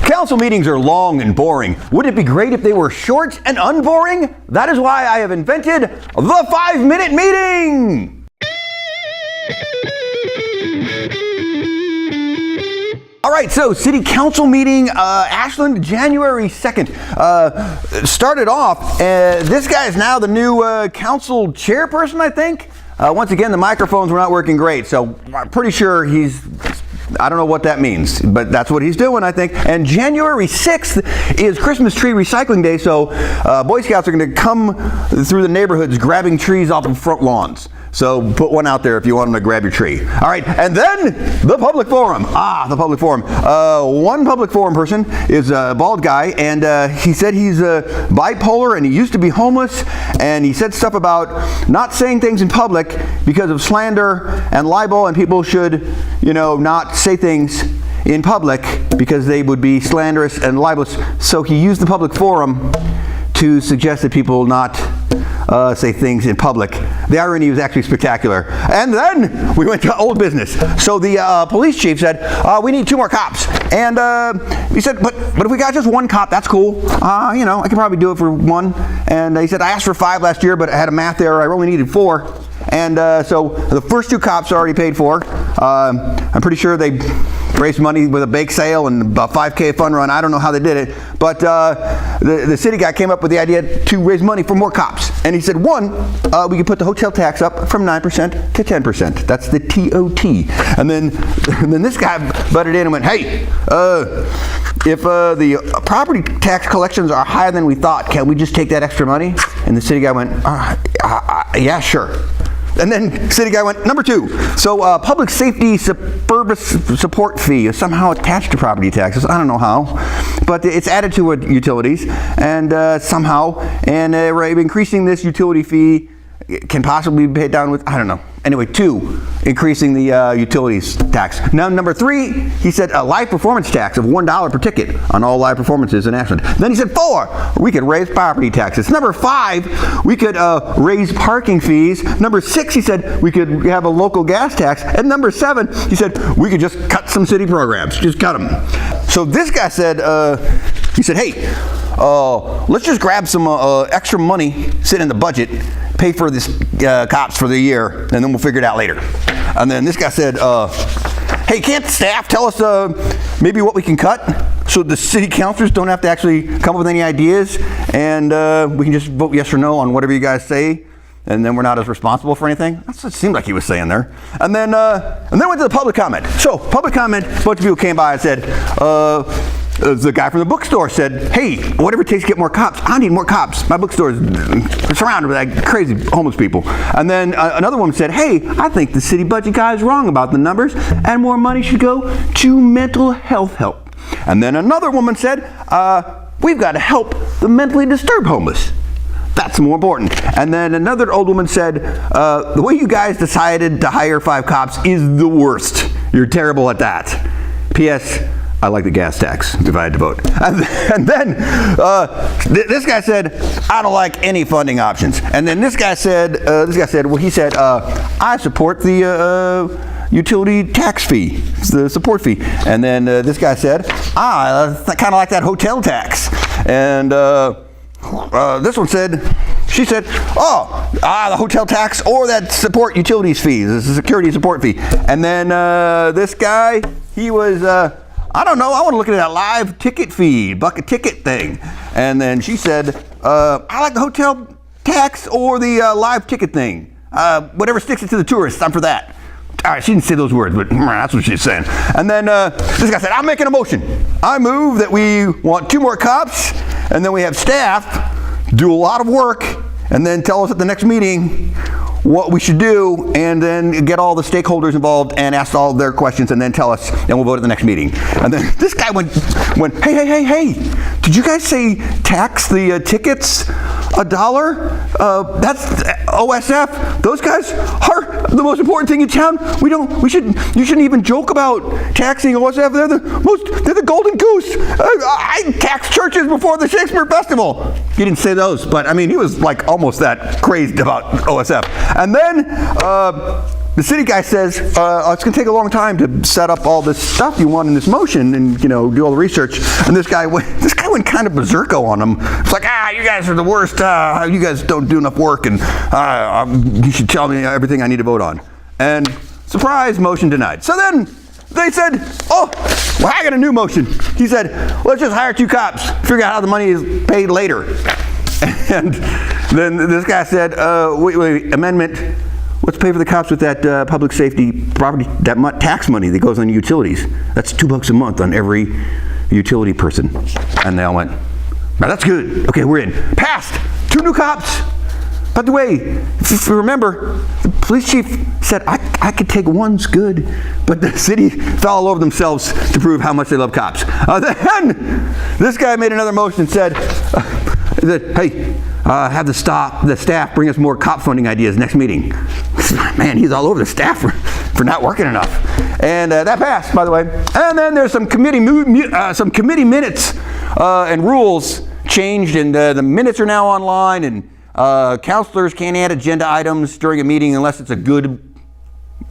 Council meetings are long and boring. Wouldn't it be great if they were short and unboring? That is why I have invented the 5-minute meeting! All right, so city council meeting, Ashland, January 2nd. Started off, this guy is now the new council chairperson, I think. Once again, the microphones were not working great, so I'm pretty sure I don't know what that means, but that's what he's doing, I think. And January 6th is Christmas tree recycling day, so Boy Scouts are going to come through the neighborhoods grabbing trees off of front lawns. So put one out there if you want them to grab your tree. All right, and then the public forum. The public forum. One public forum person is a bald guy, and he said he's bipolar, and he used to be homeless, and he said stuff about not saying things in public because of slander and libel, and people should, not say things in public because they would be slanderous and libelous. So he used the public forum to suggest that people not say things in public. The irony was actually spectacular. And then we went to old business. So the police chief said, we need 2 more cops. And he said, but if we got just 1 cop, that's cool. I can probably do it for 1. And he said, I asked for 5 last year, but I had a math error. I only needed 4. And so the first 2 cops are already paid for. I'm pretty sure they raised money with a bake sale and a 5K fun run. I don't know how they did it. But the city guy came up with the idea to raise money for more cops. And he said, 1, we could put the hotel tax up from 9% to 10%. That's the TOT. And then this guy butted in and went, hey, if the property tax collections are higher than we thought, can we just take that extra money? And the city guy went, yeah, sure. And then city guy went, number 2. So public safety support fee is somehow attached to property taxes. I don't know how, but it's added to utilities, and somehow, and increasing this utility fee can possibly be paid down with, I don't know. Anyway, 2, increasing the utilities tax. Now, number 3, he said a live performance tax of $1 per ticket on all live performances in Ashland. Then he said 4, we could raise property taxes. Number 5, we could raise parking fees. Number 6, he said we could have a local gas tax. And number 7, he said we could just cut some city programs, just cut them. So this guy said, hey, let's just grab some extra money, sit in the budget, pay for this cops for the year, and then we'll figure it out later. And then this guy said, hey, can't the staff tell us maybe what we can cut so the city councilors don't have to actually come up with any ideas, and we can just vote yes or no on whatever you guys say, and then we're not as responsible for anything? That's what it seemed like he was saying there. And then went to the public comment. So public comment, a bunch of people came by and said, the guy from the bookstore said, hey, whatever it takes to get more cops, I need more cops. My bookstore is surrounded with like crazy homeless people. And then another woman said, hey, I think the city budget guy is wrong about the numbers, and more money should go to mental health help. And then another woman said, we've got to help the mentally disturbed homeless. That's more important. And then another old woman said, the way you guys decided to hire 5 cops is the worst. You're terrible at that. P.S. I like the gas tax if I had to vote. And then this guy said, I don't like any funding options. And then this guy said, I support the utility tax fee, the support fee. And then this guy said, I kind of like that hotel tax. And this one said, she said, the hotel tax or that support utilities fee, the security support fee. And then this guy, he was, I don't know, I want to look at that live ticket fee, bucket ticket thing. And then she said, I like the hotel tax or the live ticket thing. Whatever sticks it to the tourists, I'm for that. All right, she didn't say those words, but that's what she's saying. And then this guy said, I'm making a motion. I move that we want 2 more cops, and then we have staff do a lot of work, and then tell us at the next meeting what we should do, and then get all the stakeholders involved and ask all their questions, and then tell us, and we'll vote at the next meeting. And then this guy went, hey, did you guys say tax the tickets $1? That's OSF. Those guys are the most important thing in town. You shouldn't even joke about taxing OSF. They're the golden goose. I tax churches before the Shakespeare Festival. He didn't say those, but I mean, he was like almost that crazed about OSF. And then the city guy says, it's going to take a long time to set up all this stuff you want in this motion and, do all the research. And this guy went kind of berserko on him. It's like, you guys are the worst. You guys don't do enough work, and you should tell me everything I need to vote on. And surprise, motion denied. So then they said, I got a new motion. He said, let's just hire 2 cops, figure out how the money is paid later. And then this guy said, wait, amendment. Let's pay for the cops with that public safety property, that tax money that goes on utilities. That's $2 a month on every utility person. And they all went, now that's good. Okay, we're in. Passed. 2 new cops. By the way, if you remember, the police chief said, I could take one's good, but the city fell all over themselves to prove how much they love cops. Then this guy made another motion and said, hey, have the staff bring us more cop funding ideas next meeting. Man, he's all over the staff for not working enough. And that passed, by the way. And then there's some committee minutes and rules changed, and the minutes are now online, and counselors can't add agenda items during a meeting unless it's a good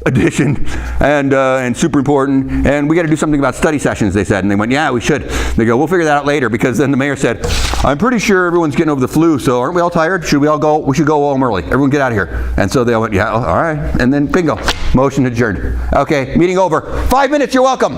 addition and super important. And we got to do something about study sessions, they said. And they went, yeah, we should. They go, we'll figure that out later, because then the mayor said, I'm pretty sure everyone's getting over the flu, so aren't we all tired? Should we all go? We should go home early. Everyone get out of here. And so they all went, yeah, all right. And then bingo, motion adjourned. Okay, meeting over. 5 minutes, you're welcome.